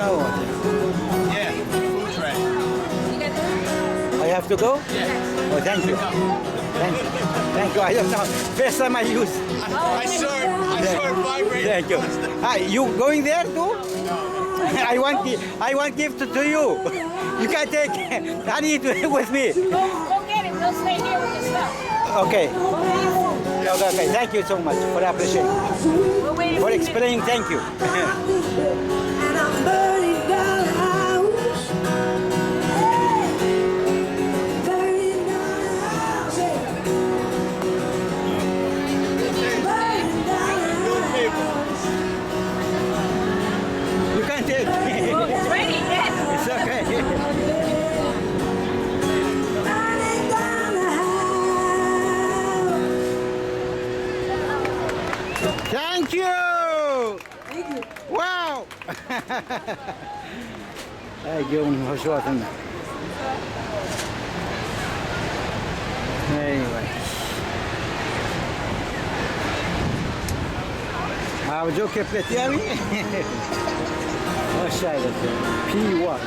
know. Yeah, food track. I have to go? Yeah. Oh, thank you. Thank you. Thank you. I don't know. First time I use. I saw it vibrating. Thank you. Hi, you going there too? I want gift to you. You can take honey with me. Go get him. He'll stay here with his stuff. Okay. We'll pay you food. Okay. Thank you so much for appreciating. We're waiting For you. explaining, thank you. And I'm burning down the house. Burning down the house. Burning down the house. You can take. Oh, it's ready. Yes. It's okay. Burning down the house. Thank you. Thank you. Wow. يوم هشواتنا. Anyway. Avcı keplet yani. Aşağıda. P1.